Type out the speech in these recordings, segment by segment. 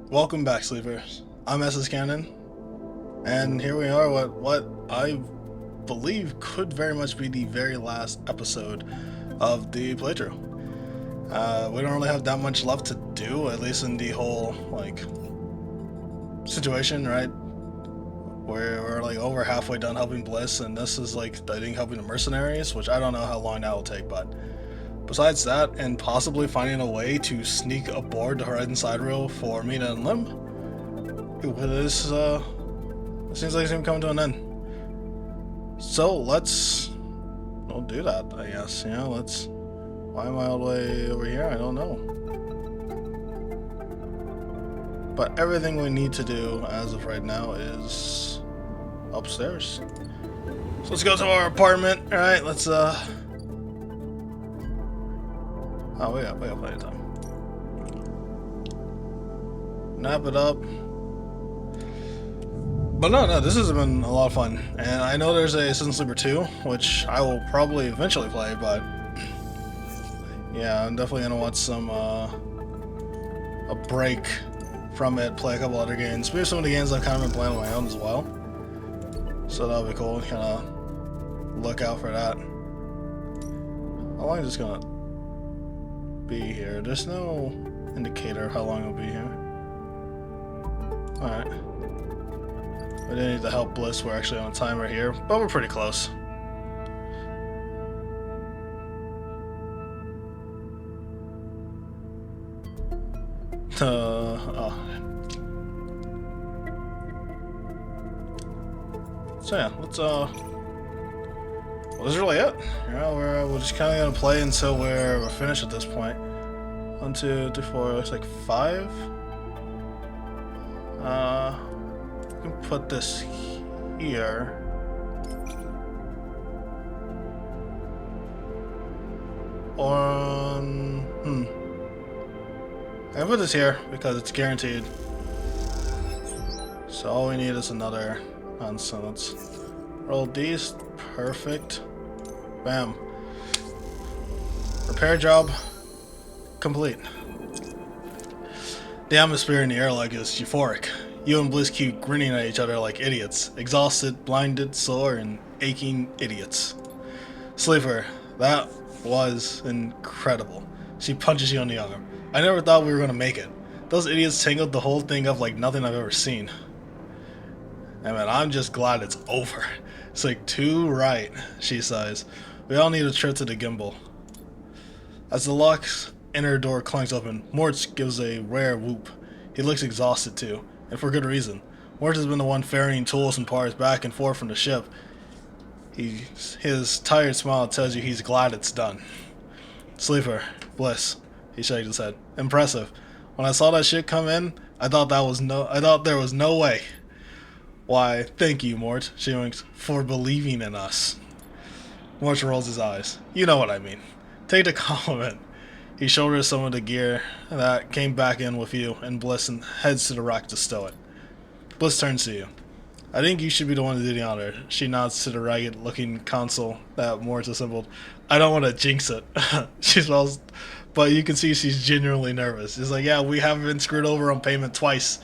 Welcome back, sleepers. I'm SS Cannon, and here we are with what I believe could very much be the very last episode of the playthrough. We don't really have that much left to do, at least in the whole situation, right? We're like over halfway done helping Bliss, and this is like I think helping the mercenaries, which I don't know how long that will take, but besides that, and possibly finding a way to sneak aboard the Horizon Side Rail for Mina and Lim, this it seems like it's gonna come to an end. So we'll do that, I guess. Let's. Why am I all the way over here? I don't know. But everything we need to do as of right now is upstairs. So let's go to our apartment. All right, let's Oh, we got plenty of time. Nap it up. But no, this has been a lot of fun. And I know there's a Citizen Sleeper 2, which I will probably eventually play, but yeah, I'm definitely gonna want some a break from it, play a couple other games. Maybe some of the games I've kind of been playing on my own as well. So that'll be cool. Kind of look out for that. How long is this gonna be here? There's no indicator of how long it'll be here. Alright. We didn't need to help Bliss. We're actually on a timer here, but we're pretty close. Oh. So yeah, let's well, this is really it. We're just kind of gonna play until we're finished at this point. 1, 2, 3, 4. Looks like 5. We can put this here. I can put this here because it's guaranteed. So all we need is another. So let's roll these. Perfect. Bam. Repair job complete. The atmosphere in the airlock is euphoric. You and Bliss keep grinning at each other like idiots. Exhausted, blinded, sore, and aching idiots. Sleeper, that was incredible. She punches you on the arm. I never thought we were gonna make it. Those idiots tangled the whole thing up like nothing I've ever seen. I mean, I'm just glad it's over. It's like too right, she sighs. We all need a trip to the gimbal. As the lock's inner door clanks open, Mortz gives a rare whoop. He looks exhausted too, and for good reason. Mortz has been the one ferrying tools and parts back and forth from the ship. His tired smile tells you he's glad it's done. Sleeper, Bliss, he shakes his head. Impressive. When I saw that shit come in, I thought there was no way. Why, thank you, Mort, she winks, for believing in us. Mort rolls his eyes. You know what I mean. Take the compliment. He shoulders some of the gear that came back in with you and Bliss and heads to the rack to stow it. Bliss turns to you. I think you should be the one to do the honor. She nods to the ragged-looking console that Mort assembled. I don't want to jinx it. She smells, but you can see she's genuinely nervous. She's like, yeah, we have been screwed over on payment twice.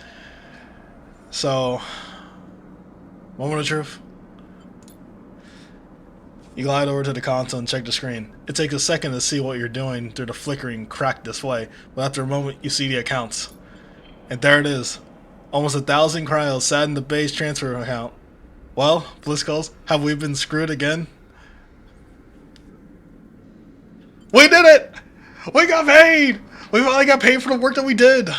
So, moment of truth. You glide over to the console and check the screen. It takes a second to see what you're doing through the flickering, cracked display, but after a moment you see the accounts. And there it is. Almost 1,000 cryos sat in the base transfer account. Well, Bliss calls, have we been screwed again? We did it! We got paid! We finally got paid for the work that we did!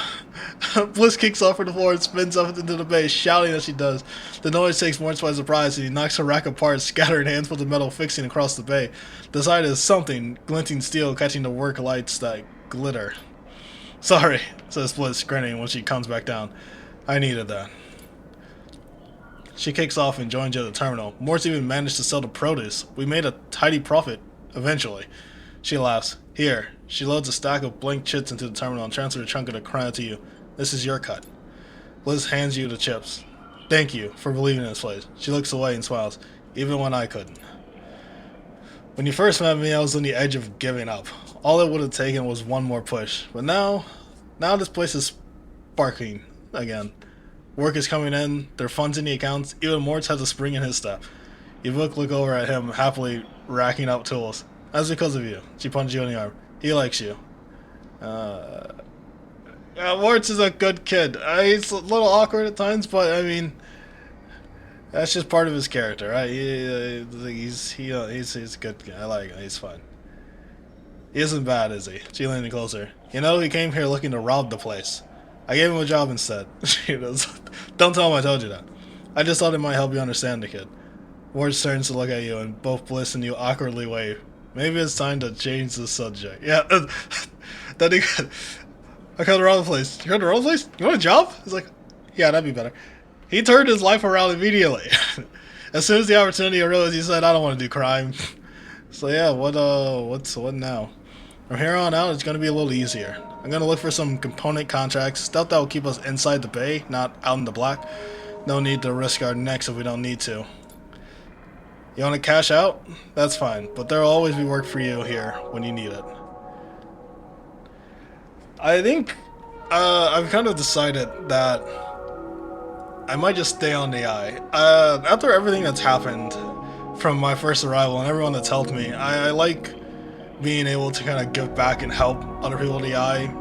Bliss kicks off from the floor and spins up into the base, shouting as she does. The noise takes Mortz by surprise, and he knocks her rack apart, scattering handfuls of metal fixing across the bay. The sight is something, glinting steel catching the work lights that glitter. Sorry, says Bliss, grinning when she comes back down. I needed that. She kicks off and joins you at the terminal. Mortz even managed to sell the produce. We made a tidy profit, eventually. She laughs. Here. She loads a stack of blank chips into the terminal and transfers a chunk of the cryo to you. This is your cut. Liz hands you the chips. Thank you for believing in this place. She looks away and smiles, even when I couldn't. When you first met me, I was on the edge of giving up. All it would have taken was one more push. But now this place is sparking again. Work is coming in, there are funds in the accounts, even Mortz has a spring in his step. You look over at him, happily racking up tools. That's because of you. She punched you in the arm. He likes you. Yeah, Mortz is a good kid. He's a little awkward at times, but I mean, that's just part of his character, right? He's a good guy. I like him. He's fun. He isn't bad, is he? She leaned closer. You know, he came here looking to rob the place. I gave him a job instead. She goes, don't tell him I told you that. I just thought it might help you understand the kid. Ward turns to look at you, and both Bliss and you awkwardly wave. Maybe it's time to change the subject. Yeah, that he. I come to rob the place. You come to rob the place? You want a job? He's like, yeah, that'd be better. He turned his life around immediately. As soon as the opportunity arose, he said, I don't want to do crime. So yeah, what now? From here on out, it's going to be a little easier. I'm going to look for some component contracts, stuff that will keep us inside the bay, not out in the black. No need to risk our necks if we don't need to. You want to cash out? That's fine, but there will always be work for you here when you need it. I think I've kind of decided that I might just stay on the eye. After everything that's happened from my first arrival and everyone that's helped me, I like being able to kind of give back and help other people in the eye.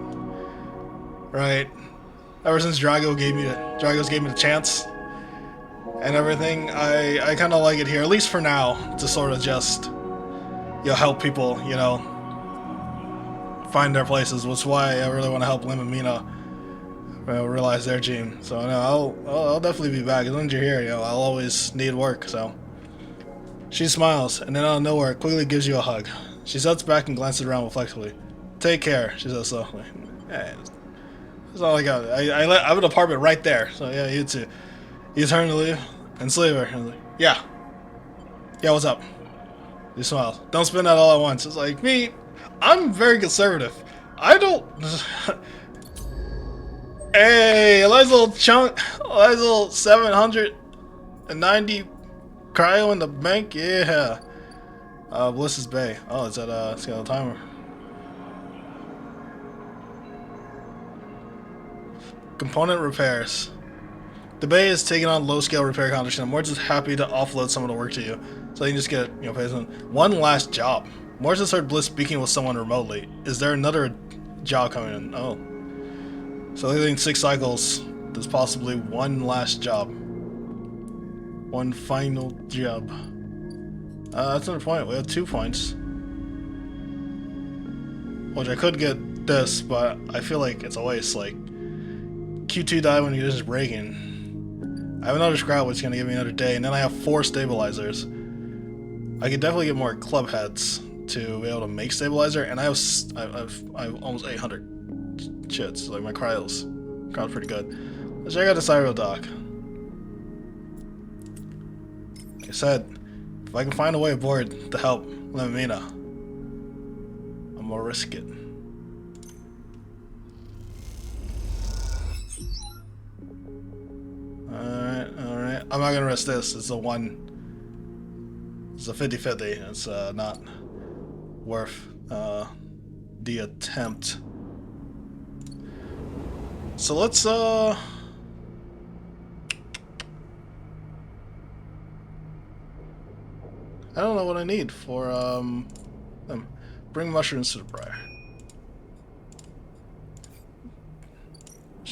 Right? Ever since Dragos gave me the chance and everything, I kind of like it here, at least for now, to sort of just, help people, find their places, which is why I really want to help Lim and Mina realize their dream. So no, I'll definitely be back. As long as you're here, I'll always need work. So she smiles, and then out of nowhere, quickly gives you a hug. She sits back and glances around reflectively. Take care, she says softly. Hey, that's all I got. I have an apartment right there, so yeah, you too. You turn to leave and sleep her. And like, yeah, what's up? He smiles. Don't spend that all at once. It's like me. I'm very conservative. I don't. Hey, a nice little chunk, a nice little 790 cryo in the bank. Yeah. Bliss's Bay. Oh, it's got a timer. Component repairs. The bay is taking on low-scale repair contracts, and Morris is happy to offload some of the work to you, so you can just get pay some. One last job. Morris has heard Bliss speaking with someone remotely. Is there another job coming in? Oh. So I think 6 cycles. There's possibly one last job. One final job. That's another point. We have 2 points. Which I could get this, but I feel like it's a waste. Like, Q2 died when he was just breaking. I have another scrap which is going to give me another day, and then I have 4 stabilizers. I could definitely get more club heads to be able to make stabilizer, and I have almost 800 shits. Like my cryo's pretty good. Let's check out the Cyro dock. Like I said, if I can find a way aboard to help Lemina, I'm gonna risk it. Alright. I'm not gonna risk this. It's a 50-50. It's not worth the attempt. So let's I don't know what I need for bring mushrooms to the briar.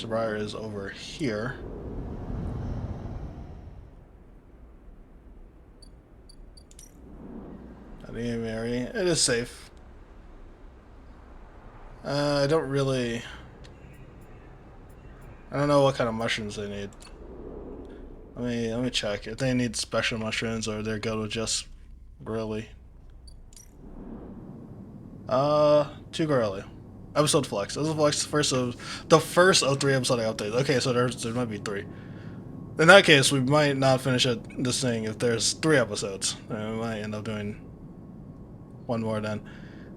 The briar is over here. Not the area. It is safe. I don't know what kind of mushrooms they need. Let me check if they need special mushrooms or they're good with just Gorilla. 2 Gorilla. Episode Flex. This is Flex the first of 3 episode updates. Okay, so there might be 3. In that case, we might not finish this thing if there's 3 episodes. We might end up doing 1 more then.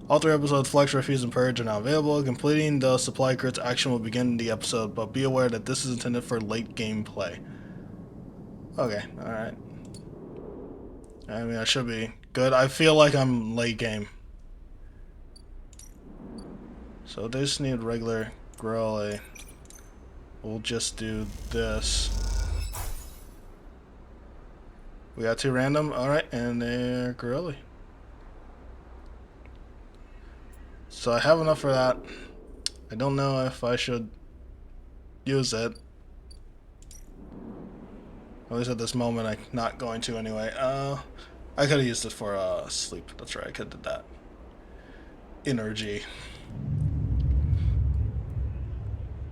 All 3 episodes, Flex, Refuse, and Purge, are now available. Completing the supply crits action will begin the episode, but be aware that this is intended for late game play. Okay, alright. I mean, I should be good. I feel like I'm late game. So they just need regular Gorilla we'll just do this. We got 2 random. Alright, and they're Gorilla. So I have enough for that. I don't know if I should use it. At least at this moment, I'm not going to anyway. I could have used it for sleep. That's right, I could have did that. Energy.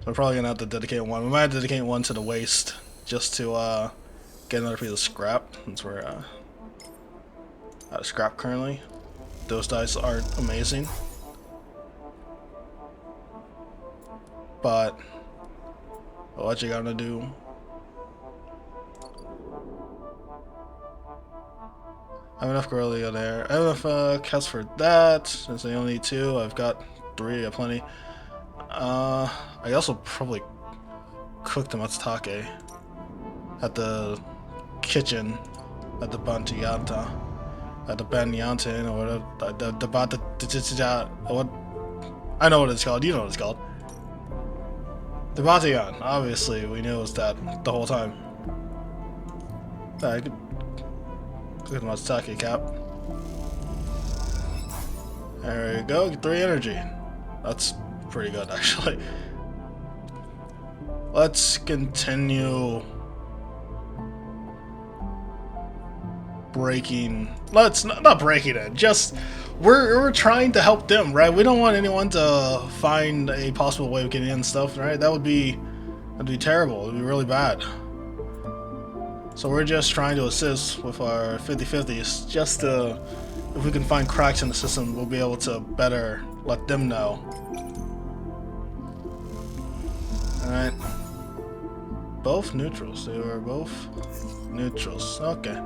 So I'm probably gonna have to dedicate one. We might have to dedicate one to the waste just to get another piece of scrap, since we're out of scrap currently. Those dice are amazing, but what you gonna do? I have enough Gorilla there. I have enough cats for that. Since I only need 2, I've got 3. I have plenty. I also probably cooked the matsutake at the kitchen at the Bantianta. At the Banyantin or the what? I know what it's called. You know what it's called. The Batayan. Obviously, we knew it was that the whole time. I could cook the matsutake cap. There we go. Get 3 energy. That's pretty good, actually. Let's continue breaking. Let's not breaking it. Just we're trying to help them, right? We don't want anyone to find a possible way of getting in stuff, right? That'd be terrible. It'd be really bad. So we're just trying to assist with our 50/50s, just to, if we can find cracks in the system, we'll be able to better let them know. Alright. Both neutrals. They were both neutrals. Okay.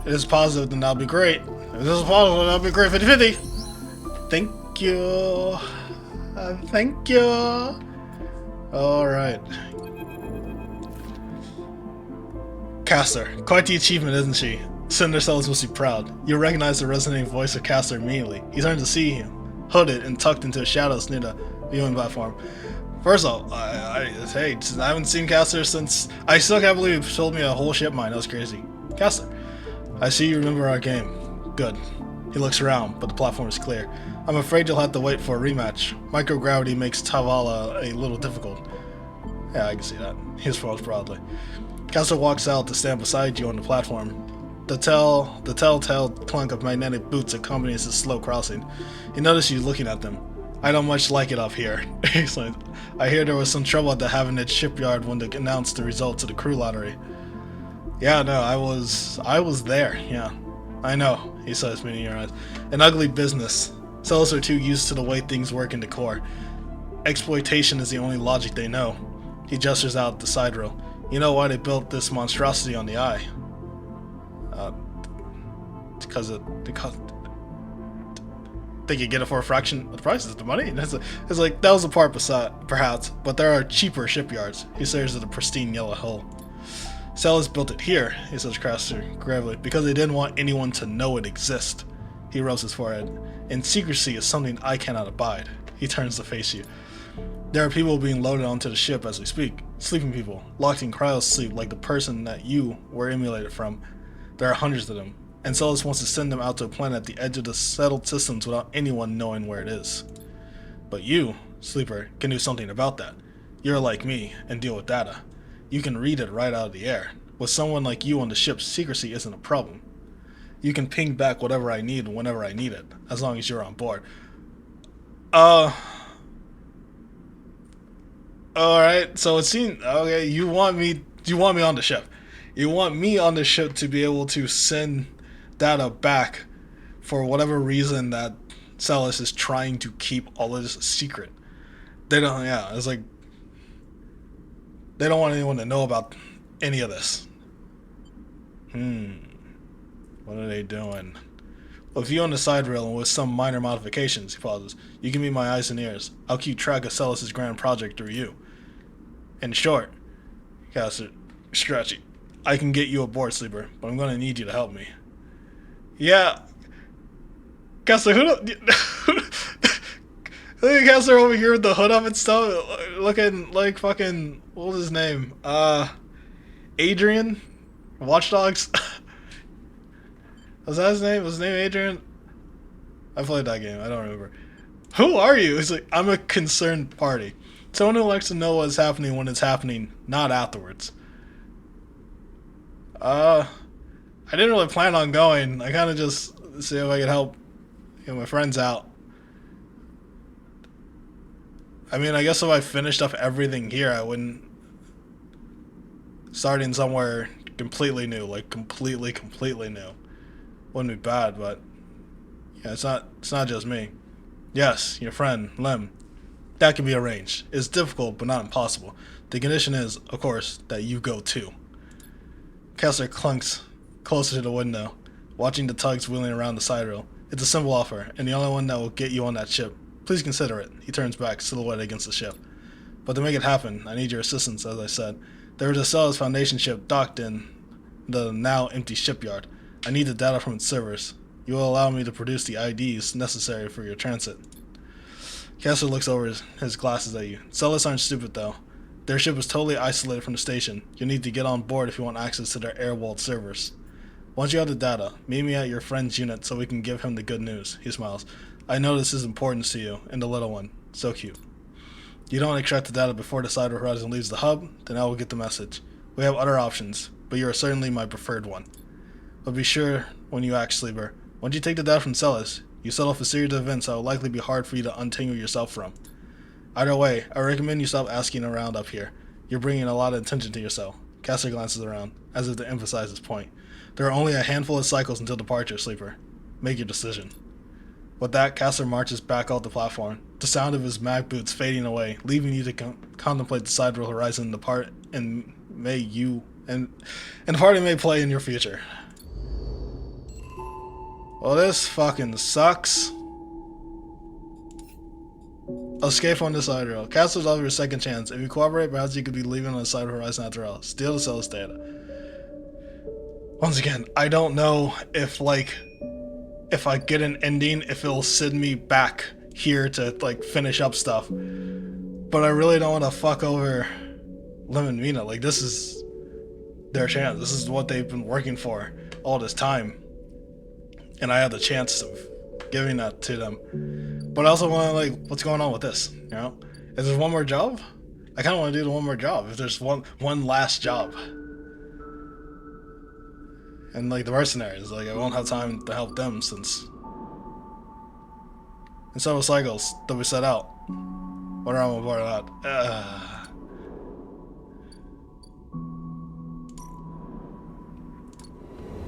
It is positive, then that'll be great. If this is positive, that'll be great. 50/50. Thank you. Thank you. Alright. Caster. Quite the achievement, isn't she? Cinder Cells must be proud. You recognize the resonating voice of Caster immediately. You turn to see him, hooded and tucked into shadows near the viewing platform. First of all, hey, I haven't seen Caster since... I still can't believe you told me a whole ship mine. That was crazy. Caster, I see you remember our game. Good. He looks around, but the platform is clear. I'm afraid you'll have to wait for a rematch. Microgravity makes Tavala a little difficult. Yeah, I can see that. He responds proudly. Caster walks out to stand beside you on the platform. The telltale clunk of magnetic boots accompanies his slow crossing. He notices you looking at them. I don't much like it up here. Excellent. I hear there was some trouble at the Havenit shipyard when they announced the results of the crew lottery. Yeah, no, I was there, yeah. I know, he says, meeting your eyes. An ugly business. Sellers are too used to the way things work in the core. Exploitation is the only logic they know. He gestures out the side rail. You know why they built this monstrosity on the eye? Because they could get it for a fraction of the price of the money. It's like, that was the part beside, perhaps, but there are cheaper shipyards. He stares at the pristine yellow hull. Sellers built it here, he says Craster gravely, because they didn't want anyone to know it exists. He rubs his forehead. And secrecy is something I cannot abide. He turns to face you. There are people being loaded onto the ship as we speak. Sleeping people, locked in cryosleep like the person that you were emulated from. There are hundreds of them, and Celis wants to send them out to a planet at the edge of the settled systems without anyone knowing where it is. But you, Sleeper, can do something about that. You're like me, and deal with data. You can read it right out of the air. With someone like you on the ship, secrecy isn't a problem. You can ping back whatever I need whenever I need it, as long as you're on board. Alright, so it seems, okay, you want me on the ship. You want me on the ship to be able to send data back for whatever reason that Celis is trying to keep all of this a secret. They don't, yeah, it's like, they don't want anyone to know about any of this. What are they doing? Well, if you on the side rail and with some minor modifications, he pauses, you can be my eyes and ears. I'll keep track of Celis' grand project through you. In short, Caster, stretchy, I can get you aboard, Sleeper, but I'm gonna need you to help me. Yeah. Caster, The counselor over here with the hood up and stuff, looking like fucking, what was his name? Adrian? Watch Dogs? Was that his name? Was his name Adrian? I played that game, I don't remember. Who are you? He's like, I'm a concerned party. Someone who likes to know what's happening when it's happening, not afterwards. I didn't really plan on going. I kind of just see if I could help my friends out. I mean, I guess if I finished up everything here, I wouldn't starting somewhere completely new, like completely new. Wouldn't be bad, but yeah, it's not just me. Yes, your friend Lem. That can be arranged. It's difficult, but not impossible. The condition is, of course, that you go too. Kessler clunks closer to the window, watching the tugs wheeling around the side rail. It's a simple offer, and the only one that will get you on that ship. Please consider it. He turns back, silhouetted against the ship. But to make it happen, I need your assistance, as I said. There is a Celis Foundation ship docked in the now empty shipyard. I need the data from its servers. You will allow me to produce the IDs necessary for your transit. Kessler looks over his glasses at you. Celis aren't stupid, though. Their ship is totally isolated from the station. You'll need to get on board if you want access to their air-walled servers. Once you have the data, meet me at your friend's unit so we can give him the good news. He smiles. I know this is important to you, and the little one. So cute. You don't extract the data before the Cyber Horizon leaves the hub, then I will get the message. We have other options, but you are certainly my preferred one. But be sure when you act, Sleeper. Once you take the data from Celis, you set off a series of events that will likely be hard for you to untangle yourself from. Either way, I recommend you stop asking around up here. You're bringing a lot of attention to yourself. Caster glances around, as if to emphasize his point. There are only a handful of cycles until departure, Sleeper. Make your decision. With that, Caster marches back off the platform, the sound of his mag boots fading away, leaving you to contemplate the sidereal horizon and the part and the part it may play in your future. Well, this fucking sucks. Escape on the side rail. Castle's offer your second chance. If you cooperate, perhaps you could be leaving on the side horizon after all. Steal the Celis data. Once again, I don't know if I get an ending, if it'll send me back here to finish up stuff. But I really don't want to fuck over Lem and Mina. This is their chance. This is what they've been working for all this time. And I had the chance of giving that to them. But I also want to, what's going on with this? You know? Is there one more job? I kind of want to do the one more job. If there's one last job. And, the mercenaries, I won't have time to help them since... And several cycles that we set out. Whether I'm aboard or not.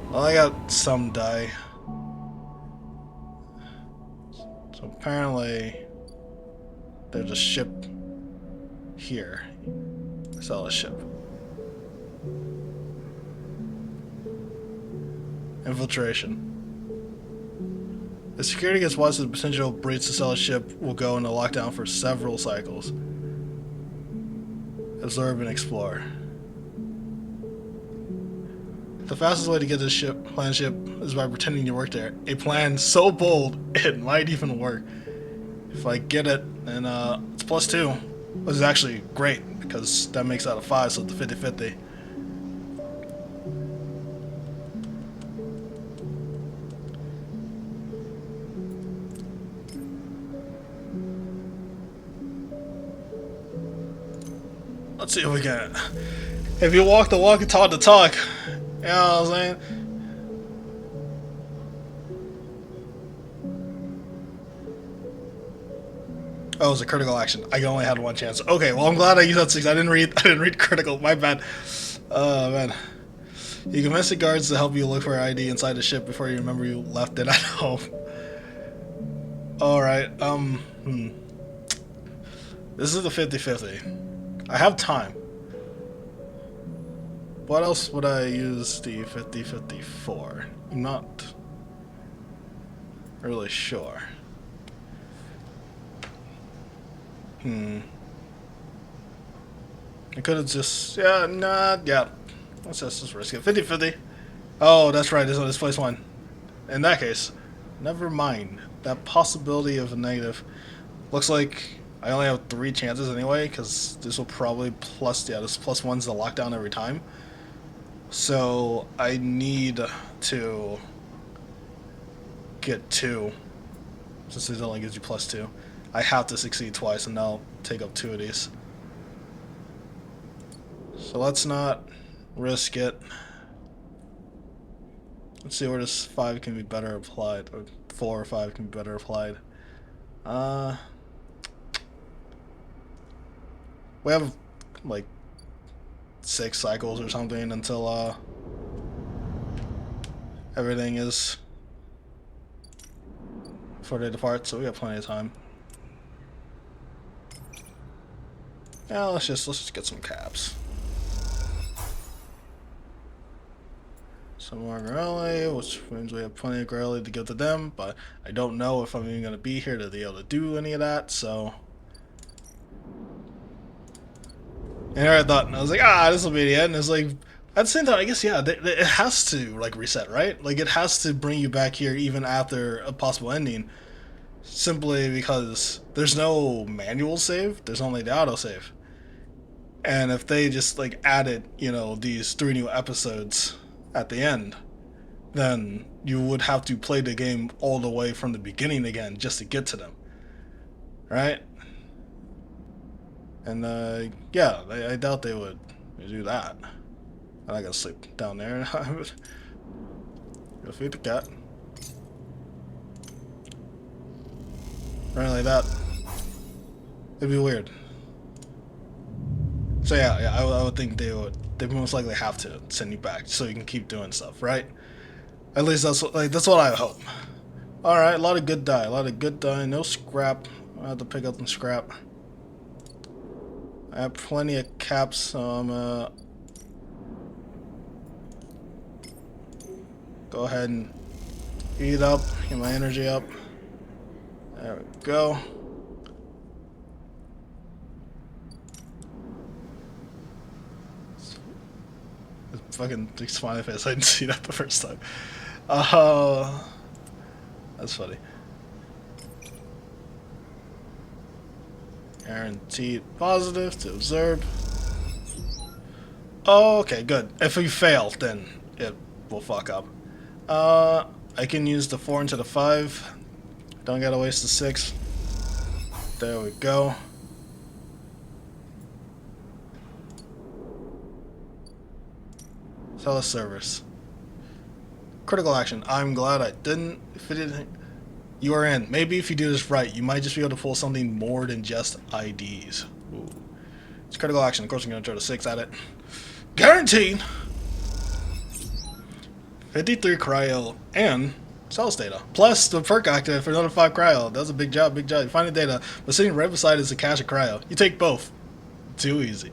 Well, I got some die. So apparently, there's a ship here. I saw a ship. Infiltration. The security gets watched as the potential breach to sell a ship will go into lockdown for several cycles. Absorb and explore. The fastest way to get this planned ship is by pretending you work there. A plan so bold, it might even work. If I get it, then it's +2. Which is actually great, because that makes out a 5, so it's a 50-50. Let's see if we can... If you walk the walk and talk the talk... You know what I'm saying? Oh, it was a critical action. I only had one chance. Okay, well I'm glad I used that 6. I didn't read critical. My bad. Oh man. You convince the guards to help you look for your ID inside the ship before you remember you left it at home. Alright, This is the 50-50. I have time. What else would I use the 50-50 for? I'm not really sure. I could have just... Yeah. Let's just risk it. 50-50. Oh, that's right. This place one. In that case, never mind. That possibility of a negative. Looks like I only have 3 chances anyway, because this will probably this plus 1's the lockdown every time. So I need to get 2, since this only gives you plus 2. I have to succeed twice, and I'll take up 2 of these. So let's not risk it. Let's see where this 5 can be better applied, or 4 or 5 can be better applied. We have like 6 cycles or something until everything is before they depart, so we got plenty of time. Yeah, let's just get some caps. Some more Grelly, which means we have plenty of Grelly to give to them, but I don't know if I'm even going to be here to be able to do any of that, so... And here I thought, and I was like, this will be the end. It's like, at the same time, I guess, yeah, it has to, like, reset, right? Like, it has to bring you back here even after a possible ending, simply because there's no manual save, there's only the autosave. And if they just, like, added, you know, these 3 new episodes at the end, then you would have to play the game all the way from the beginning again just to get to them, right? And yeah, I doubt they would do that. I'm not gonna sleep down there. Go feed the cat. Right like that. It'd be weird. So yeah, I would think they would. They most likely have to send you back so you can keep doing stuff, right? At least that's what I hope. All right, a lot of good die, no scrap. I have to pick up some scrap. I have plenty of caps, so I'm go ahead and eat up, get my energy up. There we go. Fucking smiley face. I didn't see that the first time. That's funny. Guaranteed positive to observe. Oh, okay, good. If we fail, then it will fuck up. I can use the 4 into the 5. Don't gotta waste the 6. There we go. Teleservice. Critical action. I'm glad I didn't. If it didn't, you are in. Maybe if you do this right, you might just be able to pull something more than just IDs. Ooh. It's critical action. Of course, I'm going to throw the 6 at it. Guaranteed! 53 cryo and sales data. Plus the perk active for another 5 cryo. That's a big job, big job. You find the data, but sitting right beside is a cache of cryo. You take both. Too easy.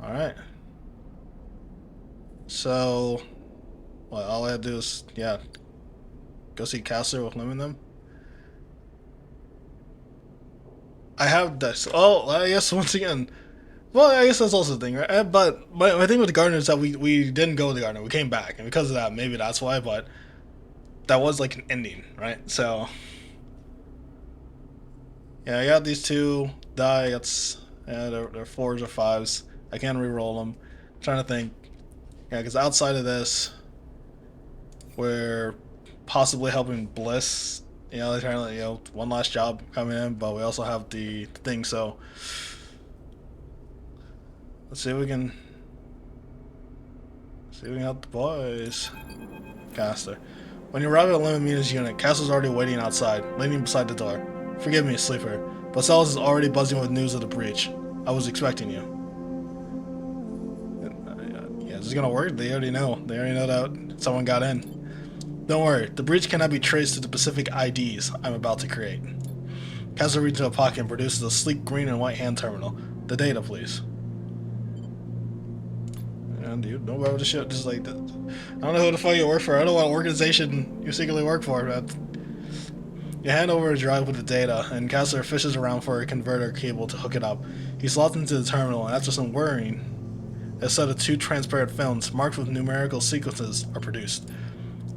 Alright. So, well, all I have to do is, yeah, go see Caster with limiting them. I have this. Oh, I guess once again, well, I guess that's also the thing, right? But my thing with the Gardener is that we didn't go with the Gardener. We came back, and because of that, maybe that's why, but that was like an ending, right? So, yeah, I got these 2 die. That's, yeah, they're 4s or 5s. I can't re-roll them. I'm trying to think. Yeah, because outside of this, we're possibly helping Bliss. You know, they're trying to, you know, one last job coming in, but we also have the thing, so let's see if we can help the boys. Caster. When you arrive at a limit meters unit, Castle's already waiting outside, leaning beside the door. Forgive me, sleeper, but Celis is already buzzing with news of the breach. I was expecting you. Yeah, this is gonna work. They already know. They already know that someone got in. Don't worry, the breach cannot be traced to the specific IDs I'm about to create. Castle reaches into a pocket and produces a sleek green and white hand terminal. The data, please. Yeah, dude, don't bother with the shit. Just like, I don't know who the fuck you work for. I don't know what organization you secretly work for, man. You hand over a drive with the data, and Kessler fishes around for a converter cable to hook it up. He slots into the terminal, and after some worrying, a set of 2 transparent films marked with numerical sequences are produced.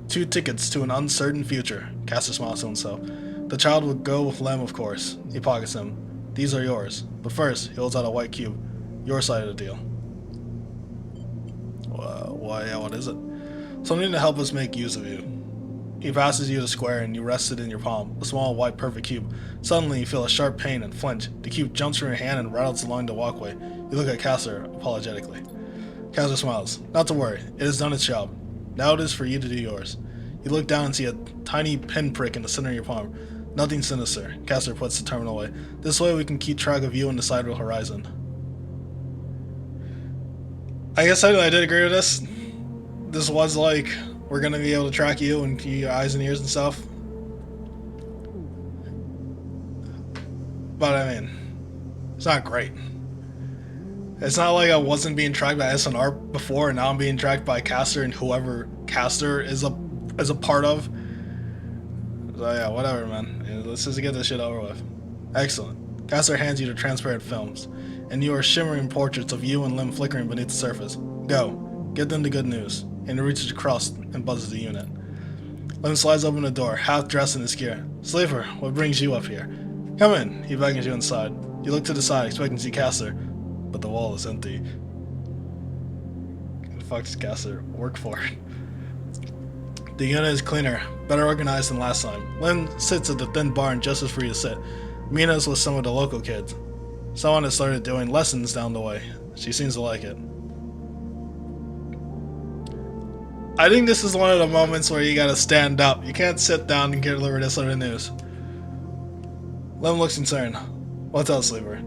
2 tickets to an uncertain future. Kessler smiles to himself. The child would go with Lem, of course. He pockets them. These are yours. But first, he holds out a white cube. Your side of the deal. What is it? Something to help us make use of you. He passes you the square and you rest it in your palm, a small, white, perfect cube. Suddenly, you feel a sharp pain and flinch. The cube jumps from your hand and rattles along the walkway. You look at Castor apologetically. Castor smiles. Not to worry. It has done its job. Now it is for you to do yours. You look down and see a tiny pinprick in the center of your palm. Nothing sinister. Castor puts the terminal away. This way we can keep track of you on the side of the horizon. I guess I did agree with this. This was like, we're gonna be able to track you and your eyes and ears and stuff. But I mean, it's not great. It's not like I wasn't being tracked by SNR before and now I'm being tracked by Castor and whoever Castor is a part of. So yeah, whatever, man. Let's just get this shit over with. Excellent. Castor hands you the transparent films, and you are shimmering portraits of you and Lim flickering beneath the surface. Go. Get them the good news. And he reaches across and buzzes the unit. Lim slides open the door, half dressed in his gear. Sleeper, what brings you up here? Come in. He beckons you inside. You look to the side, expecting to see Castor, but the wall is empty. What the fuck does Castor work for? The unit is cleaner, better organized than last time. Lynn sits at the thin barn just as free to sit. Mina's with some of the local kids. Someone has started doing lessons down the way. She seems to like it. I think this is one of the moments where you gotta stand up. You can't sit down and deliver this sort of news. Lynn looks concerned. What's up, Sleeper?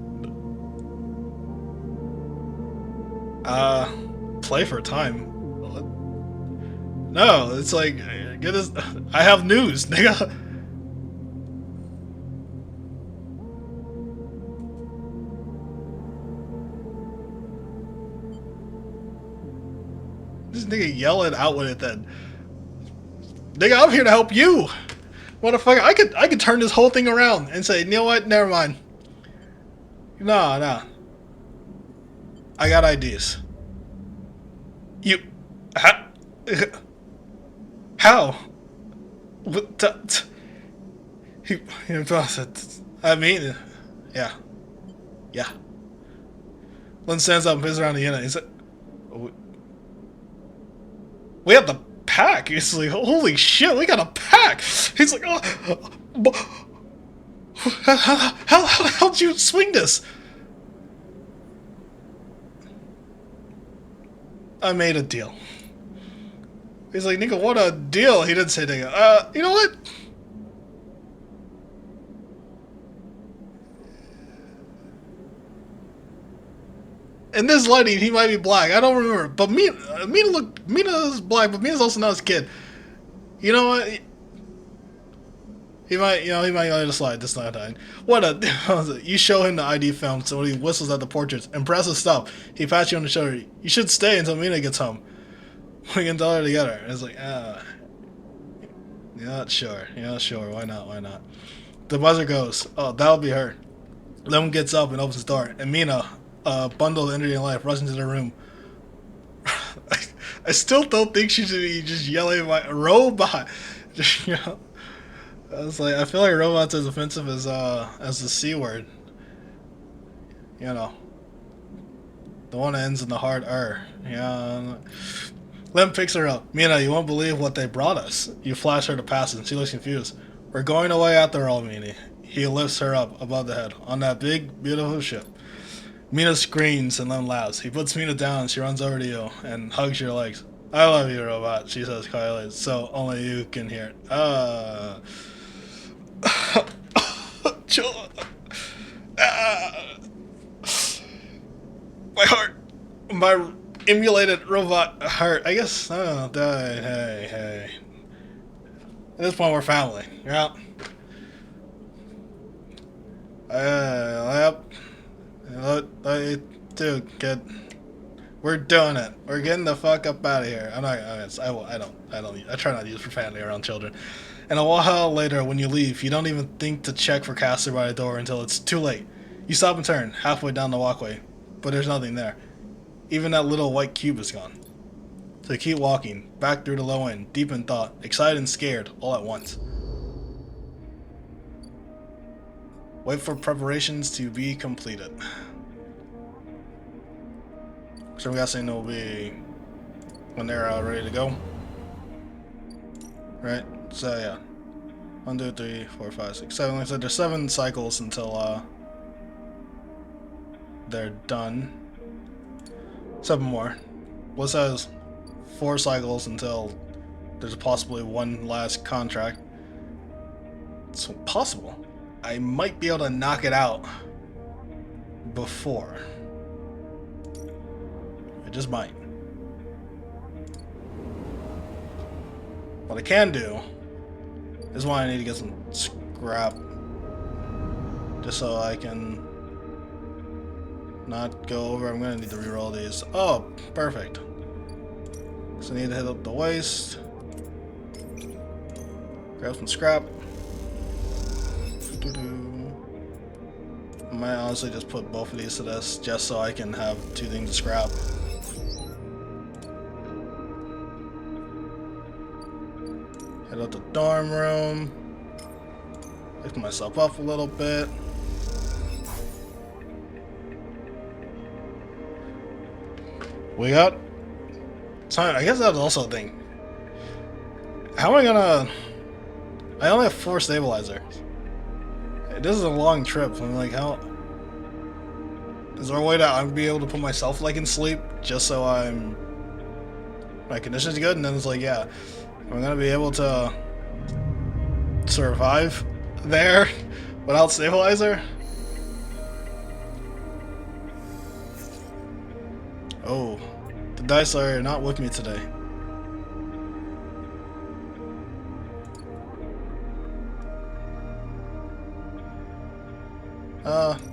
Play for time. No, it's like, get this. I have news, nigga. This nigga yelling out with it then. Nigga, I'm here to help you. Motherfucker, I could turn this whole thing around and say, you know what? Never mind. No. I got ideas. You. How? What? I mean, yeah. Lynn stands up and pisses around the unit. He said, we have the pack. He's like, holy shit, we got a pack. He's like, oh, how did you swing this? I made a deal. He's like, nigga, what a deal. He didn't say nigga. You know what? In this lighting, he might be black. I don't remember. But Mina's black, but Mina's also not his kid. You know what? He might let it slide this time. What a... You show him the ID film, so when he whistles at the portraits. Impressive stuff. He pats you on the shoulder. You should stay until Mina gets home. We can tell her together. It's like, yeah, sure. Why not? The buzzer goes. Oh, that'll be her. Lemon gets up and opens the door. And Mina, bundled into your life, rushes into the room. I still don't think she should be just yelling at my robot. Just, you know. I was like, I feel like robot's as offensive as the C word. You know. The one that ends in the hard R. Yeah. Lem picks her up. Mina, you won't believe what they brought us. You flash her to pass and she looks confused. We're going away after all, Mina. He lifts her up above the head on that big, beautiful ship. Mina screams and Lem laughs. He puts Mina down and she runs over to you and hugs your legs. I love you, robot, she says quietly, so only you can hear it. My heart. My emulated robot heart. I guess, I don't know. Hey. At this point, we're family. Yeah. Yep. Dude, kid. We're doing it. We're getting the fuck up out of here. I try not to use profanity around children. And a while later, when you leave, you don't even think to check for Castor by the door until it's too late. You stop and turn, halfway down the walkway, but there's nothing there. Even that little white cube is gone. So you keep walking, back through the low end, deep in thought, excited and scared, all at once. Wait for preparations to be completed. So I'm guessing it'll be when they're ready to go. Right? So yeah. 1, 2, 3, 4, 5, 6, 7. Like I said, there's 7 cycles until they're done. 7 more. Bliss has 4 cycles until there's possibly 1 last contract. It's possible. I might be able to knock it out before. I just might. What I can do is why I need to get some scrap. Just so I can not go over. I'm gonna need to reroll these. Oh, perfect. So I need to hit up the waist. Grab some scrap. I might honestly just put both of these to this just so I can have 2 things to scrap. Head up the dorm room. Lift myself up a little bit. We got time. I guess that's also a thing. How am I gonna... I only have 4 stabilizers. This is a long trip. I'm like, how... Is there a way that I'd be able to put myself like in sleep just so I'm... my condition's good? And then it's like, yeah, I'm gonna be able to survive there without stabilizer? Oh, the dice are not with me today.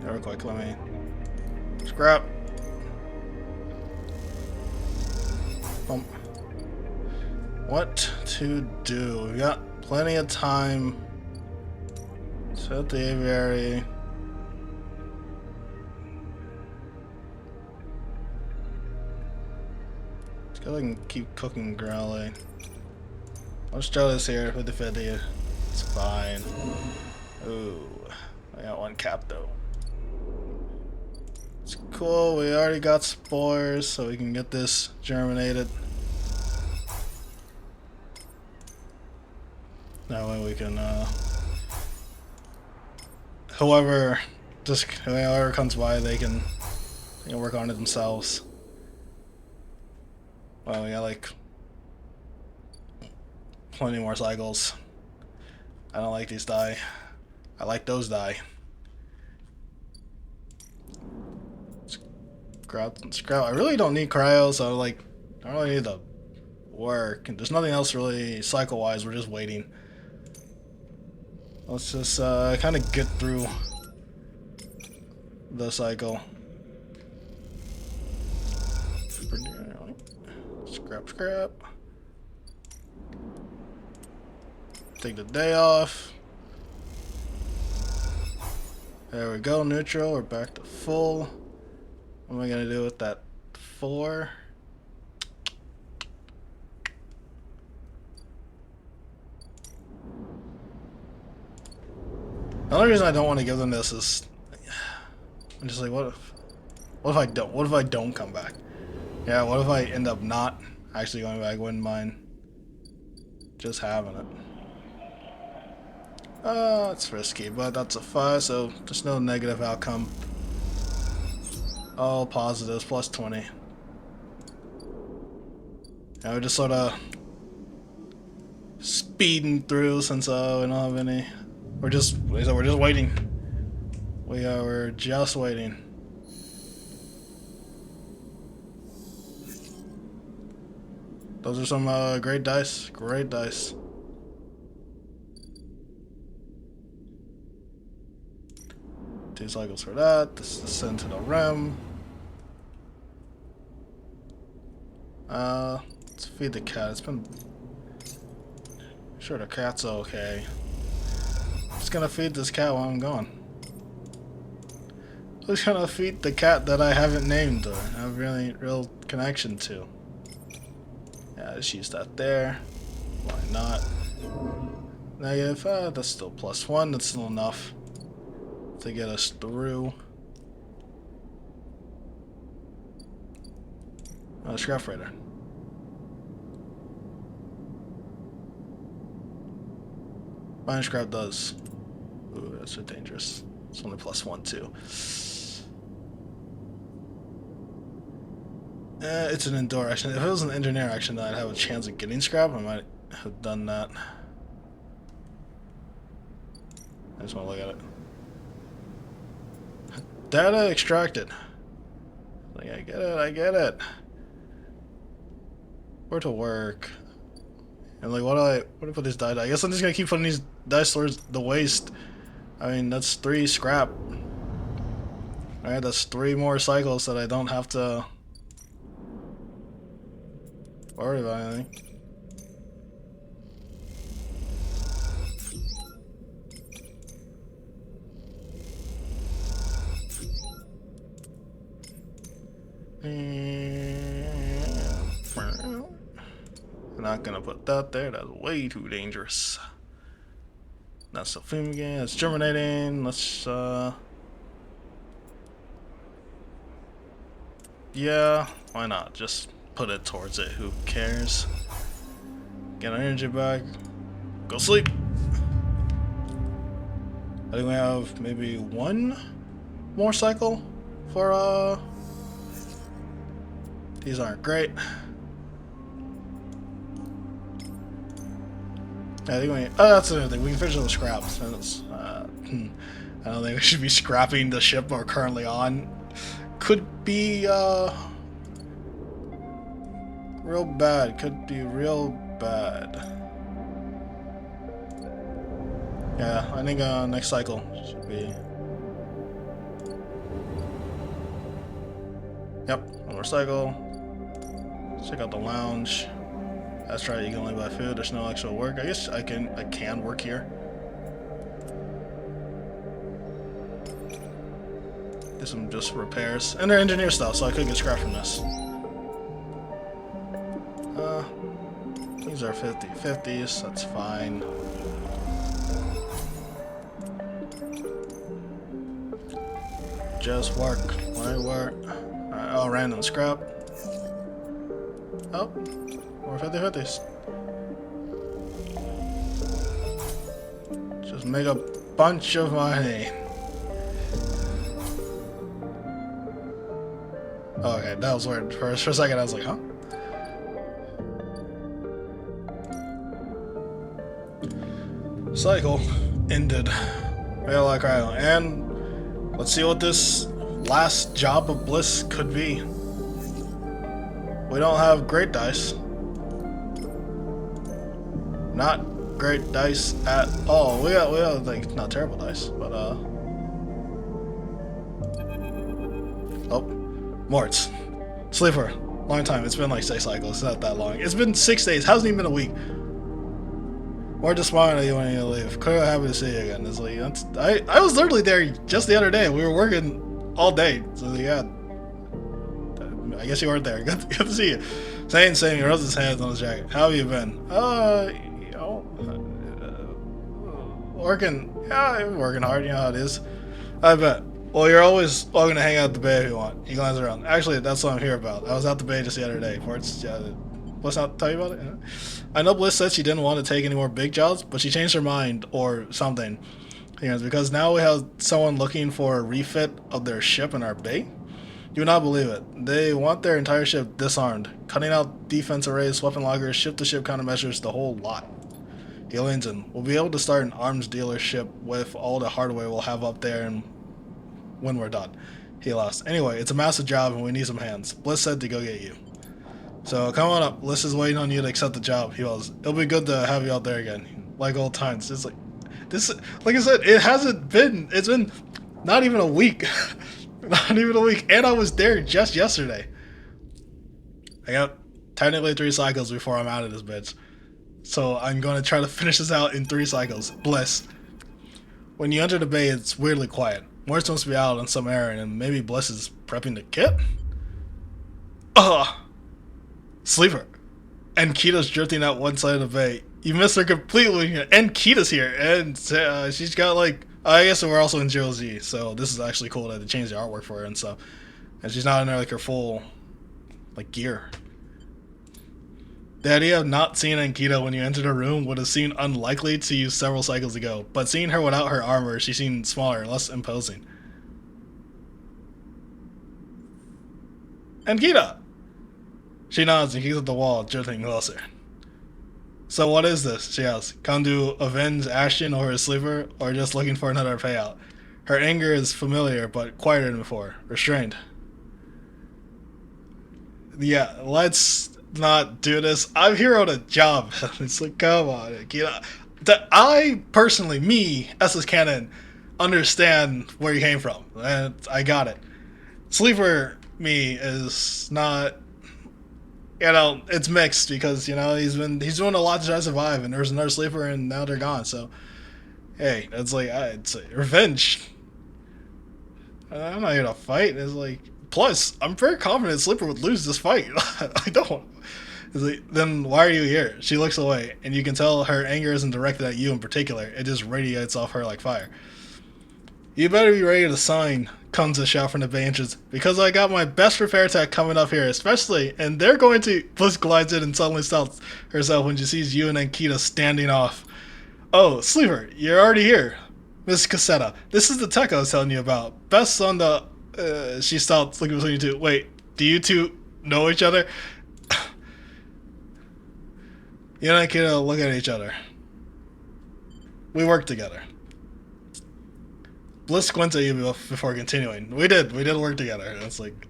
Real quick, let me scrap. What to do? We got plenty of time. Set the aviary. Let's go ahead and keep cooking growly. I'll just throw this here with the 50. It's fine. Ooh, I got 1 cap though. It's cool. We already got spores, so we can get this germinated. That way we can, whoever comes by, they can work on it themselves. Well, we got like plenty more cycles. I don't like these die. I like those die. Scrap. I really don't need cryo, so like, I don't really need the work. There's nothing else really cycle-wise. We're just waiting. Let's just kind of get through the cycle. Scrap. Take the day off. There we go, neutral. We're back to full. What am I gonna do with that 4? The only reason I don't want to give them this is I'm just like, what if I don't come back? Yeah, what if I end up not actually going back? Wouldn't mind just having it. It's risky, but that's a 5, so there's no negative outcome. All positives, plus 20. Yeah, we're just sort of speeding through since we don't have any. We're just waiting. We're just waiting. Those are some great dice. Great dice. Two cycles for that. This is sent to the rim. Let's feed the cat. It's been... Sure, the cat's okay. Just gonna feed this cat while I'm gone. I'm just gonna feed the cat that I haven't named or have really real connection to. Yeah, just use that there. Why not? Negative, that's still plus 1, that's still enough to get us through. Scrap freighter. Mine scrap does. Ooh, that's so dangerous. It's only +1 too. It's an endure action. If it was an engineer action, then I'd have a chance of getting scrap. I might have done that. I just want to look at it. Data extracted. Like, I get it, I get it. Where to work? And like, what do I put these dice? I guess I'm just gonna keep putting these dice towards the waste. I mean, that's 3 scrap. Alright, that's 3 more cycles that I don't have to worry about anything. I'm not gonna put that there, that's way too dangerous. That's the fumigate, it's germinating, let's yeah, why not? Just put it towards it, who cares? Get our energy back. Go sleep! I think we have maybe 1 more cycle for these aren't great. I think that's another thing. We can finish the scraps. I don't think we should be scrapping the ship we're currently on. Could be real bad. Could be real bad. Yeah, I think next cycle should be. Yep, one more cycle. Check out the lounge. That's right, you can only buy food, there's no actual work. I guess I can work here. Do some just repairs. And they're engineer stuff, so I could get scrap from this. These are 50/50s, that's fine. Just work. Why work? Alright, oh, random scrap. Oh. More 50/50s. Just make a bunch of money. Oh, okay, that was weird. For a second, I was like, huh? Cycle ended. Backlog Island. And let's see what this last job of bliss could be. We don't have great dice. Not great dice at all. We got like not terrible dice, but oh, Morts. Sleeper. Long time. It's been like 6 cycles. It's not that long. It's been 6 days. Hasn't even been a week. More disappointed that you wanted to leave. Clearly happy to see you again. It's like, I was literally there just the other day. We were working all day. So yeah. I guess you weren't there. Good to see you. Same. He rubs his hands on his jacket. How have you been? Working. Yeah, I'm working hard. You know how it is. I bet. Well, you're always welcome to hang out at the bay if you want. He glances around. Actually, that's what I'm here about. I was at the bay just the other day. Bliss not tell you about it? Yeah. I know Bliss said she didn't want to take any more big jobs, but she changed her mind or something. Because now we have someone looking for a refit of their ship in our bay. You would not believe it. They want their entire ship disarmed, cutting out defense arrays, weapon lockers, ship-to-ship countermeasures, the whole lot. He leans in. We'll be able to start an arms dealership with all the hardware we'll have up there and when we're done. He laughs. Anyway, it's a massive job and we need some hands. Bliss said to go get you. So come on up. Bliss is waiting on you to accept the job. He goes, it'll be good to have you out there again. Like old times. It's like this. Like I said, it's been not even a week. Not even a week. And I was there just yesterday. I got technically 3 cycles before I'm out of this bitch. So I'm going to try to finish this out in 3 cycles. Bliss. When you enter the bay, it's weirdly quiet. Mort's supposed to be out on some errand, and maybe Bliss is prepping the kit? Sleeper. And Keto's drifting out one side of the bay. You missed her completely. And Kita's here, and she's got like. I guess we're also in Zero Z, so this is actually cool that they changed the artwork for her and stuff. And she's not in her like her full like gear. The idea of not seeing Ankita when you entered her room would have seemed unlikely to you several cycles ago, but seeing her without her armor, she seemed smaller, less imposing. Ankita! She nods and kicks at the wall, drifting closer. So what is this? She asks. Come to avenge Ashton or his sleeper, or just looking for another payout? Her anger is familiar, but quieter than before. Restrained. Yeah, let's not do this. I've heroed a job. It's like, come on. I personally, me, SS Canon, understand where you came from. And I got it. Sleeper, me, is not... it's mixed because, he's doing a lot to try to survive, and there's another sleeper, and now they're gone, so... Hey, it's like, it's like revenge. I'm not here to fight. It's like... Plus, I'm very confident Sleeper would lose this fight. I don't. It's like, then why are you here? She looks away, and you can tell her anger isn't directed at you in particular. It just radiates off her like fire. You better be ready to sign, comes a shout from the benches, because I got my best repair tech coming up here, especially, and they're going to... Bliss glides in and suddenly stops herself when she sees you and Ankita standing off. Oh, Sleeper, you're already here. Miss Cassetta, this is the tech I was telling you about. Best on the... she stopped looking between you two. Wait, do you two know each other? You and Ankita look at each other. We work together. Bliss squints at you before continuing. We did work together. It's like...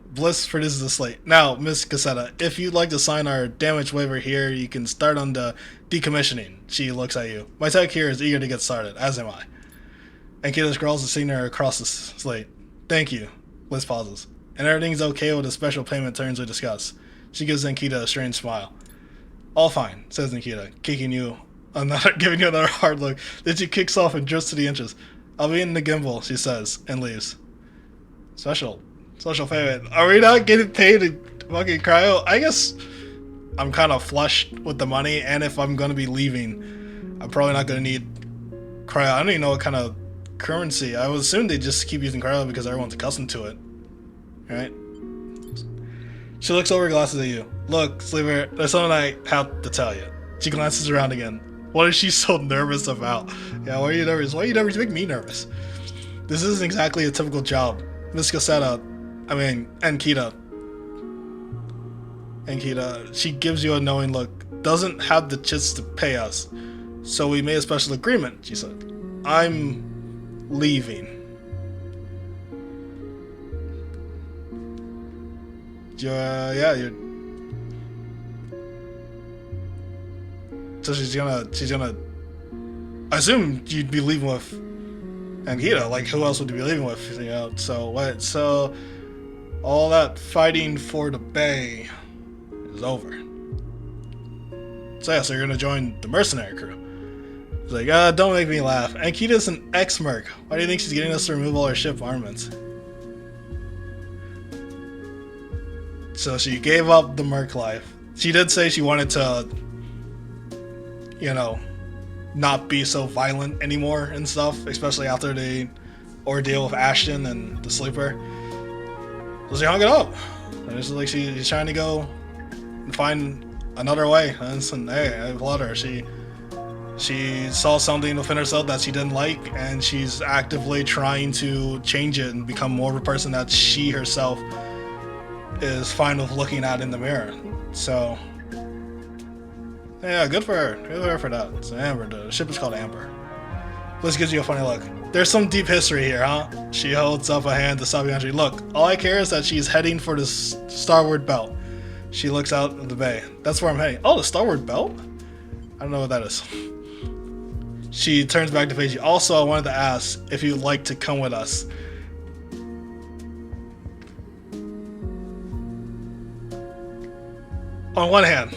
Bliss produces the slate. Now, Miss Cassetta, if you'd like to sign our damage waiver here, you can start on the decommissioning. She looks at you. My tech here is eager to get started, as am I. Ankita scrawls the signature across the slate. Thank you. Bliss pauses. And everything's okay with the special payment terms we discussed. She gives Ankita a strange smile. All fine, says Ankita, giving you another hard look. Then she kicks off and drifts to the entrance. I'll be in the gimbal, she says, and leaves. Special payment. Are we not getting paid in fucking cryo? I guess I'm kind of flush with the money, and if I'm going to be leaving, I'm probably not going to need cryo. I don't even know what kind of currency. I would assume they just keep using cryo because everyone's accustomed to it. Right? She looks over her glasses at you. Look, Sleeper, there's something I have to tell you. She glances around again. What is she so nervous about? Yeah, why are you nervous? Why are you nervous? You make me nervous. This isn't exactly a typical job. Miss Cassetta, Ankita, she gives you a knowing look. Doesn't have the chits to pay us. So we made a special agreement, she said. I'm leaving. You're... So she's gonna... I assume you'd be leaving with Ankita. Like, who else would you be leaving with? So what? So all that fighting for the Bay is over. So yeah, so you're gonna join the mercenary crew. It's like, don't make me laugh. Ankita's an ex-merc. Why do you think she's getting us to remove all our ship armaments? So she gave up the merc life. She did say she wanted to, not be so violent anymore and stuff, especially after the ordeal with Ashton and the sleeper. So she hung it up. And it's like she's trying to go and find another way. And hey, I applaud her. She saw something within herself that she didn't like, and she's actively trying to change it and become more of a person that she herself is fine with looking at in the mirror. So yeah, good for her. Good for her for that. It's Amber. The ship is called Amber. Bliss gives you a funny look. There's some deep history here, huh? She holds up a hand to stop you entry. Look, all I care is that she's heading for the starboard belt. She looks out of the bay. That's where I'm heading. Oh, the starboard belt? I don't know what that is. She turns back to face you. Also, I wanted to ask if you'd like to come with us. On one hand,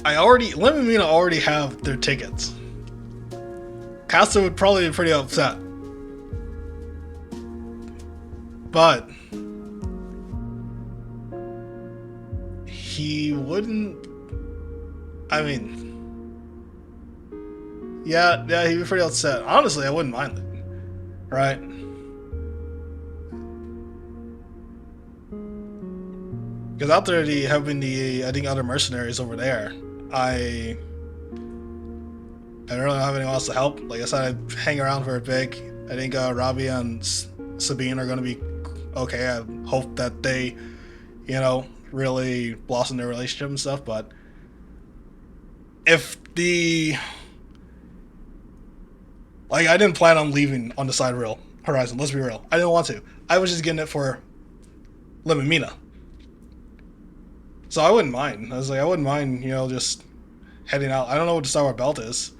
I already have their tickets. Castor would probably be pretty upset. But he wouldn't I mean, yeah, he'd be pretty upset. Honestly, I wouldn't mind it, right? Because out there, having the I think other mercenaries over there, I I really don't have anyone else to help. Like I said, I hang around for a bit. I think Robbie and Sabine are going to be okay. I hope that they, really blossom their relationship and stuff. But if the I didn't plan on leaving on the side rail horizon. Let's be real. I didn't want to. I was just getting it for Lemamina. So I wouldn't mind. I was like, I wouldn't mind, just heading out. I don't know what the Star Wars belt is.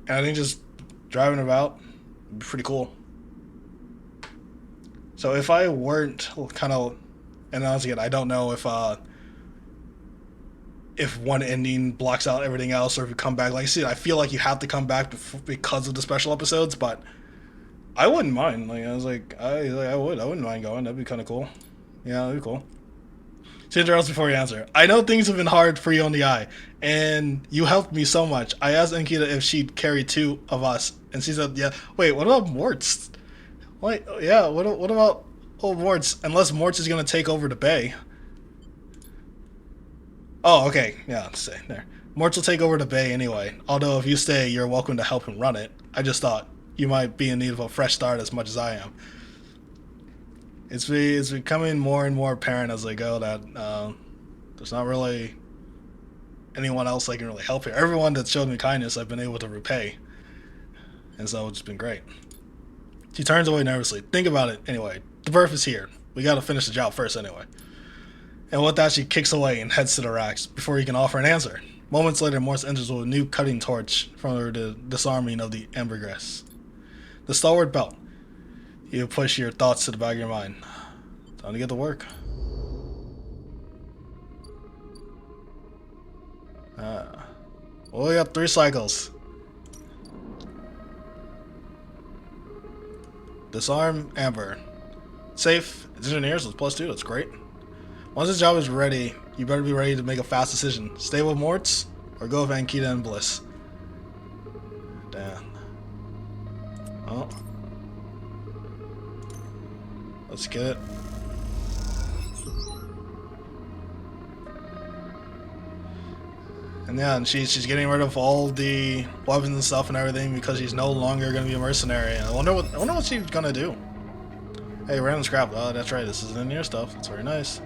And I think just driving about would be pretty cool. So if I weren't kind of, and once again, I don't know if one ending blocks out everything else, or if you come back. Like I said, I feel like you have to come back because of the special episodes, but I wouldn't mind. Like I was like, I wouldn't mind going. That'd be kind of cool. Yeah, that'd be cool. Change else before you answer. I know things have been hard for you on the eye, and you helped me so much. I asked Ankita if she'd carry two of us, and she said, yeah. Wait, what about Mortz? Wait, yeah, what about old Mortz? Unless Mortz is going to take over the bay. Oh, okay. Yeah, I'll stay there. Mortz will take over the bay anyway. Although if you stay, you're welcome to help him run it. I just thought you might be in need of a fresh start as much as I am. It's becoming more and more apparent as I go that there's not really anyone else I can really help here. Everyone that showed me kindness, I've been able to repay, and so it's been great. She turns away nervously. Think about it anyway. The berth is here. We got to finish the job first anyway. And with that, she kicks away and heads to the racks before he can offer an answer. Moments later, Morse enters with a new cutting torch from the disarming of the ambergris. The stalwart belt. You push your thoughts to the back of your mind. Time to get to work. Well, we got 3 cycles. Disarm Amber. Safe. It's engineers with +2. That's great. Once the job is ready, you better be ready to make a fast decision. Stay with Mortz or go with Ankita and Bliss. Damn. Oh. Let's get it. And yeah, and she's getting rid of all the weapons and stuff and everything because she's no longer gonna be a mercenary. I wonder what she's gonna do. Hey, random scrap. Oh, that's right. This is in your stuff. That's very nice.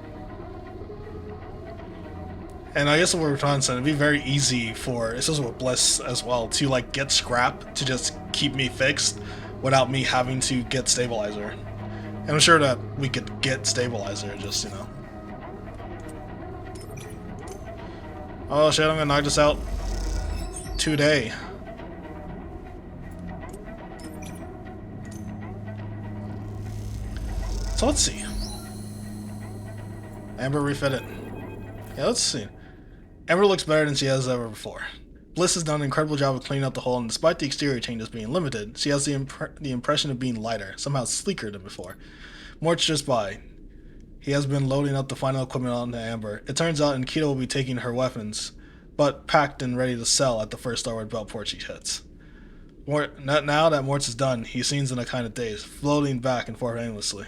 And I guess what we're trying to say, it'd be very easy for, especially with Bliss as well, to like get scrap to just keep me fixed without me having to get stabilizer. And I'm sure that we could get stabilizer, just, Oh shit, I'm gonna knock this out today. So let's see. Amber refitted. Yeah, let's see. Amber looks better than she has ever before. Bliss has done an incredible job of cleaning up the hole, and despite the exterior changes being limited, she has the impression of being lighter, somehow sleeker than before. Mort's just by. He has been loading up the final equipment onto Amber. It turns out Ankita will be taking her weapons, but packed and ready to sell at the first starboard belt port she hits. Now that Mort's is done, he seems in a kind of daze, floating back and forth aimlessly.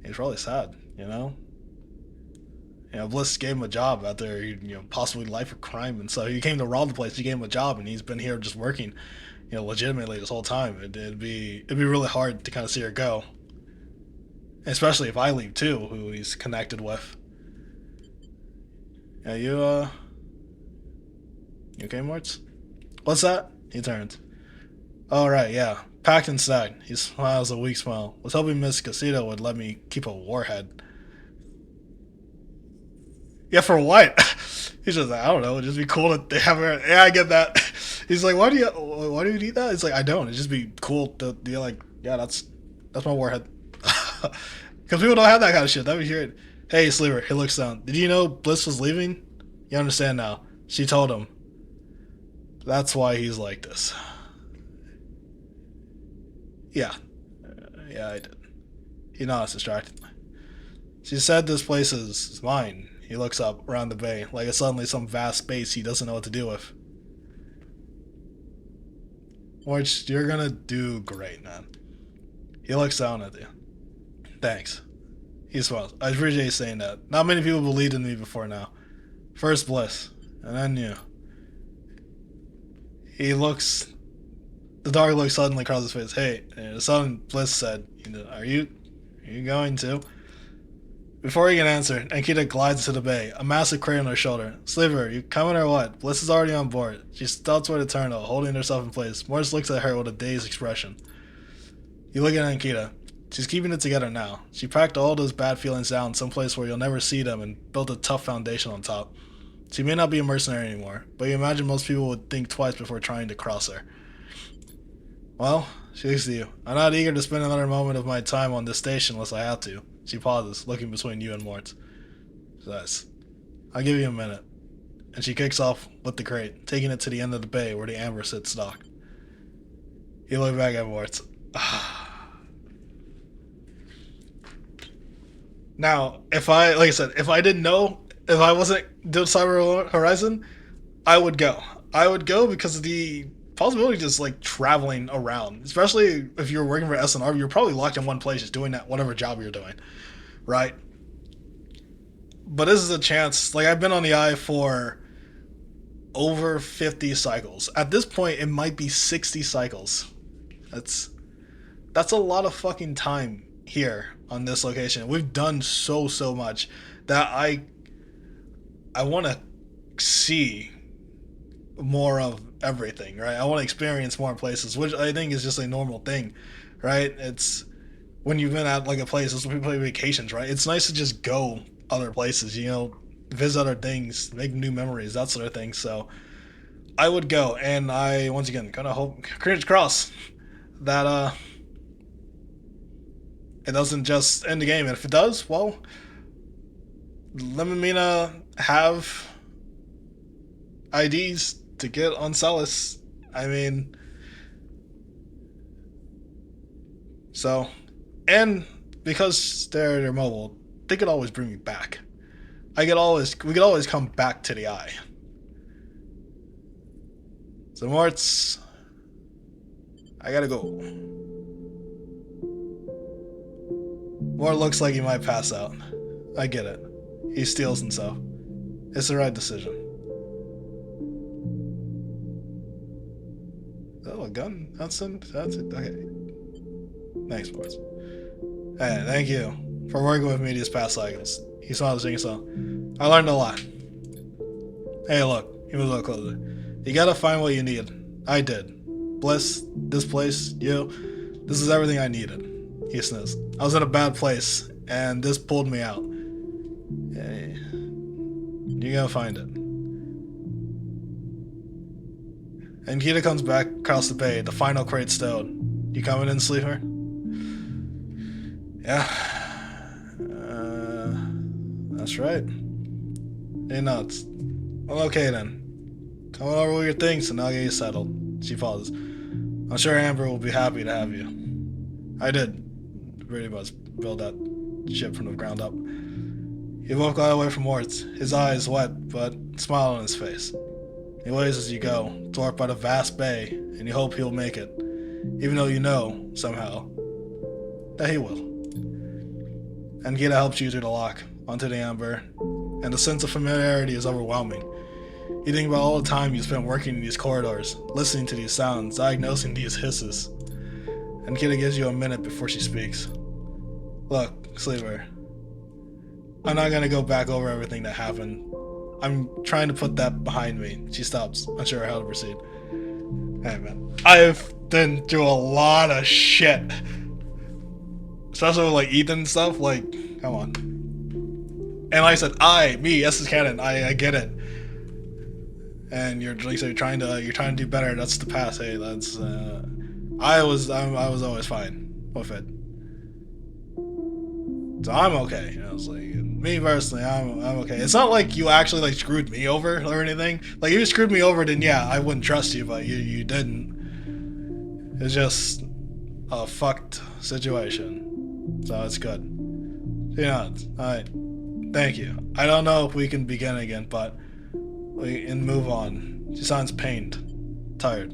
He's probably sad, Bliss gave him a job after, possibly life of crime, and so he came to rob the place. He gave him a job, and he's been here just working, legitimately this whole time. It'd be really hard to kind of see her go, especially if I leave too, who he's connected with. Yeah, you okay, Mortz? What's that? He turns. Oh right, yeah, packed and stacked. He smiles a weak smile. Was hoping Miss Casito would let me keep a warhead. Yeah, for what? He's just like, I don't know. It'd just be cool that they have her. Yeah, I get that. He's like, why do you need that? It's like, I don't. It'd just be cool to be like, yeah, that's my warhead. Because people don't have that kind of shit. That'd be weird. Hey, Sleeper. He looks down. Did you know Bliss was leaving? You understand now. She told him. That's why he's like this. Yeah. Yeah, I did. He nods distractedly. She said this place is mine. He looks up around the bay, like it's suddenly some vast space he doesn't know what to do with. Which, you're gonna do great, man. He looks down at you. Thanks. He smiles. I appreciate you saying that. Not many people believed in me before now. First Bliss, and then you. He looks. The dark look suddenly crosses his face. Hey, and sudden Bliss said, are you going to? Before he can answer, Ankita glides into the bay, a massive crate on her shoulder. Sliver, you coming or what? Bliss is already on board. She stops toward Eternal, holding herself in place. Morris looks at her with a dazed expression. You look at Ankita. She's keeping it together now. She packed all those bad feelings down someplace where you'll never see them and built a tough foundation on top. She may not be a mercenary anymore, but you imagine most people would think twice before trying to cross her. Well, she looks at you. I'm not eager to spend another moment of my time on this station unless I have to. She pauses, looking between you and Mort. She says, I'll give you a minute. And she kicks off with the crate, taking it to the end of the bay where the amber sits docked. You look back at Mort. Now, if I didn't know, if I wasn't doing Cyber Horizon, I would go. I would go because of the possibility of just like traveling around, especially if you're working for SNR, you're probably locked in one place just doing that whatever job you're doing, right? But this is a chance. Like, I've been on the eye for over 50 cycles. At this point, it might be 60 cycles. That's a lot of fucking time here on this location. We've done so much that I want to see more of everything, right? I want to experience more places, which I think is just a normal thing, right? It's when you've been at like a place, it's when people play vacations, right? It's nice to just go other places, visit other things, make new memories, that sort of thing. So I would go, and I once again kind of hope, fingers crossed, that it doesn't just end the game. And if it does, well, let Mina have IDs to get on Celis. I mean, so, and because they're mobile, they could always bring me back. We could always come back to the eye. So Mort's, I gotta go. Mort looks like he might pass out. I get it. He steals himself. It's the right decision. Oh, a gun? That's it? Okay. Thanks, Morts. Hey, thank you for working with me these past cycles. He smiled, singing a song. I learned a lot. Hey, look. He moves a little closer. You gotta find what you need. I did. Bliss, this place, you. This is everything I needed. He sniffs. I was in a bad place, and this pulled me out. Hey, you gotta find it. And Kita comes back across the bay, the final crate stowed. You coming in, Sleeper? Yeah. That's right. Hey, nuts. Well, okay then. Come on over with your things and I'll get you settled. She pauses. I'm sure Amber will be happy to have you. I did pretty much build that ship from the ground up. He both got away from Mort's, his eyes wet, but smile on his face. He waves as you go, dwarfed by the vast bay, and you hope he'll make it, even though you know, somehow, that he will. And Gita helps you through the lock, onto the amber, and the sense of familiarity is overwhelming. You think about all the time you spent working in these corridors, listening to these sounds, diagnosing these hisses. And Gita gives you a minute before she speaks. Look, Sleeper, I'm not gonna go back over everything that happened. I'm trying to put that behind me. She stops, unsure how to proceed. Hey man, I've been through a lot of shit. Especially with like Ethan and stuff, like, come on. And like I said, S Cannon, I get it. And you're like so you're trying to do better, that's the past. Hey, that's I was always fine with it. So I'm okay. I was like, me personally, I'm okay. It's not like you actually like screwed me over or anything. Like if you screwed me over, then yeah, I wouldn't trust you, but you didn't. It's just a fucked situation. So it's good. Alright. Thank you. I don't know if we can begin again, but we can move on. She sounds pained, tired.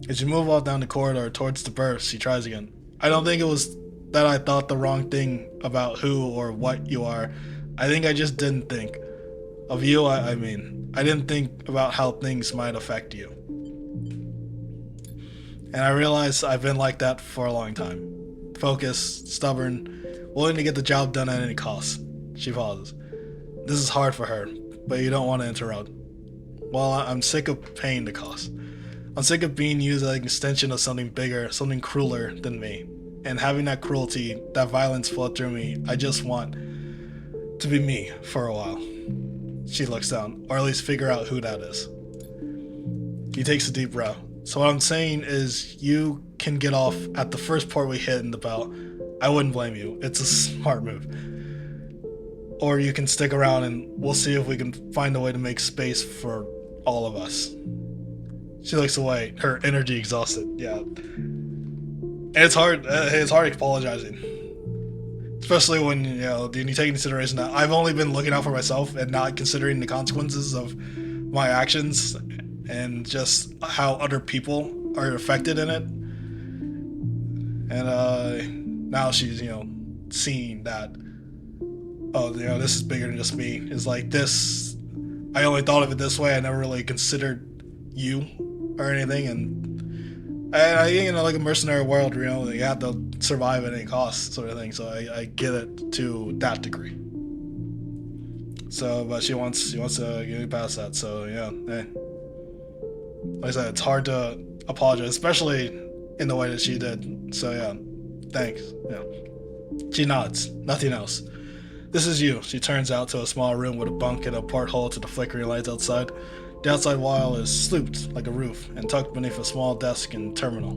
As you move off down the corridor towards the berth, she tries again. I don't think it was that I thought the wrong thing about who or what you are. I think I just didn't think. Of you, I mean. I didn't think about how things might affect you. And I realize I've been like that for a long time. Focused, stubborn, willing to get the job done at any cost. She pauses. This is hard for her, but you don't want to interrupt. Well, I'm sick of paying the cost. I'm sick of being used as an extension of something bigger, something crueler than me. And having that cruelty, that violence flow through me, I just want to be me for a while. She looks down, or at least figure out who that is. He takes a deep breath. So what I'm saying is you can get off at the first port we hit in the belt. I wouldn't blame you. It's a smart move. Or you can stick around and we'll see if we can find a way to make space for all of us. She looks away, her energy exhausted. Yeah. And it's hard apologizing. Especially when, when you take into consideration that I've only been looking out for myself and not considering the consequences of my actions and just how other people are affected in it. And now she's, seeing that, this is bigger than just me. It's like this, I only thought of it this way. I never really considered you or anything. And I think, like a mercenary world, you have to survive at any cost sort of thing. So I get it to that degree. So, but she wants to get past that. So yeah, hey. Like I said, it's hard to apologize, especially in the way that she did. So yeah, thanks. Yeah. She nods. Nothing else. This is you. She turns out to a small room with a bunk and a porthole to the flickering lights outside. The outside wall is slooped like a roof and tucked beneath a small desk and terminal.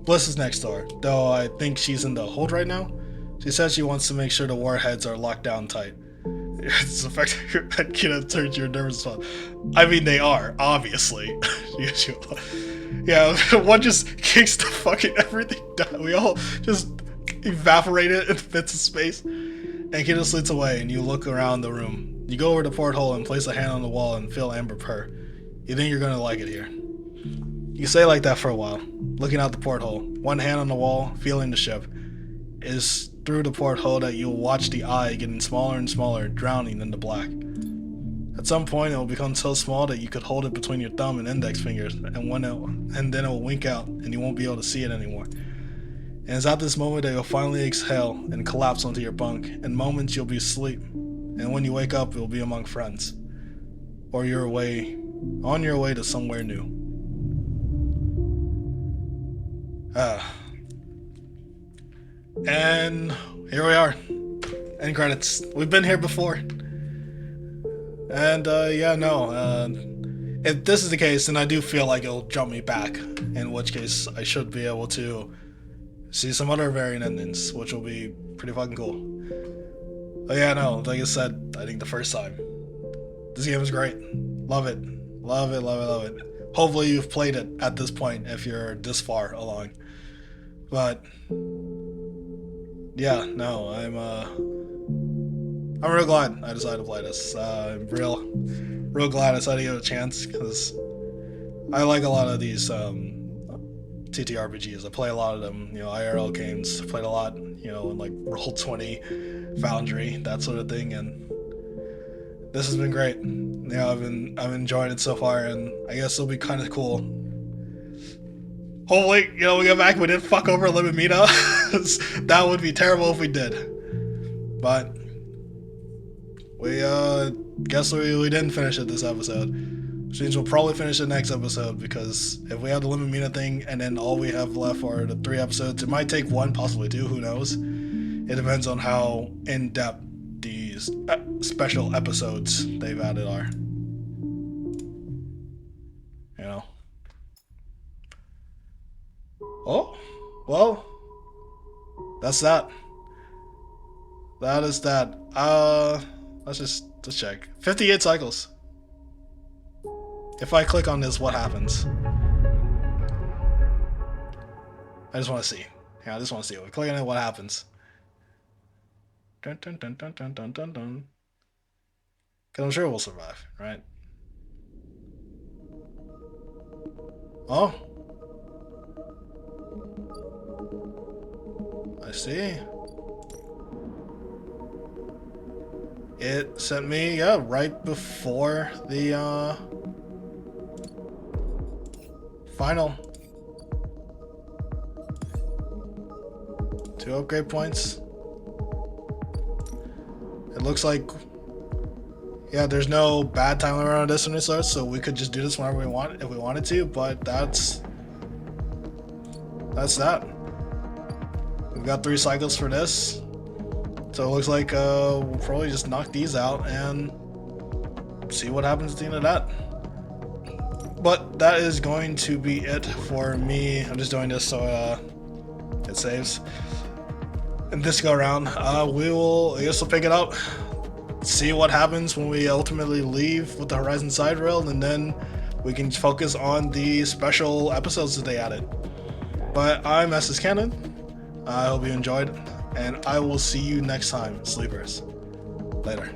Bliss is next door, though I think she's in the hold right now. She says she wants to make sure the warheads are locked down tight. It's the fact that kid turns your nervous spot. I mean, they are, obviously. Yeah, one just kicks the fucking everything down. We all just evaporate it in bits of space. And Kida slits away, and you look around the room. You go over the porthole and place a hand on the wall and feel Amber purr. You think you're gonna like it here. You stay like that for a while, looking out the porthole. One hand on the wall, feeling the ship. It is through the porthole that you'll watch the eye getting smaller and smaller, drowning in the black. At some point, it will become so small that you could hold it between your thumb and index fingers, and then it will wink out, and you won't be able to see it anymore. And it's at this moment that you'll finally exhale and collapse onto your bunk. In moments, you'll be asleep, and when you wake up, you'll be among friends, or on your way to somewhere new. And here we are. End credits. We've been here before. And if this is the case, then I do feel like it'll jump me back, in which case I should be able to see some other variant endings, which will be pretty fucking cool. But yeah, no, like I said, I think the first time, this game is great. Love it. Love it, love it, love it. Hopefully you've played it at this point if you're this far along. But yeah, no, I'm real glad I decided to play this. I'm real glad I decided to give it a chance, because I like a lot of these TTRPGs. I play a lot of them, IRL games. I played a lot, in like Roll20, Foundry, that sort of thing, and this has been great. I've enjoyed it so far, and I guess it'll be kind of cool. Hopefully, we go back and we didn't fuck over Limamina. That would be terrible if we did. But we guess we didn't finish it this episode. Which means we'll probably finish it next episode, because if we have the Limamina thing and then all we have left are the 3 episodes, it might take 1, possibly 2, who knows. It depends on how in-depth these special episodes they've added are. Oh, well, that's that. That is that. Let's check. 58 cycles. If I click on this, what happens? I just want to see. Yeah, I just want to see. We click on it, what happens? dun, dun, dun, dun, dun, dun, dun, dun. Because I'm sure we'll survive, right? Oh. I see. It sent me, yeah, right before the final. 2 upgrade points. It looks like, yeah, there's no bad time limit on this when it starts, so we could just do this whenever we want if we wanted to, but that's that. We've got 3 cycles for this. So it looks like we'll probably just knock these out and see what happens at the end of that. But that is going to be it for me. I'm just doing this so it saves. And this go around, I guess we'll pick it up, see what happens when we ultimately leave with the Horizon side rail, and then we can focus on the special episodes that they added. But I'm SS Cannon. I hope you enjoyed, and I will see you next time, sleepers. Later.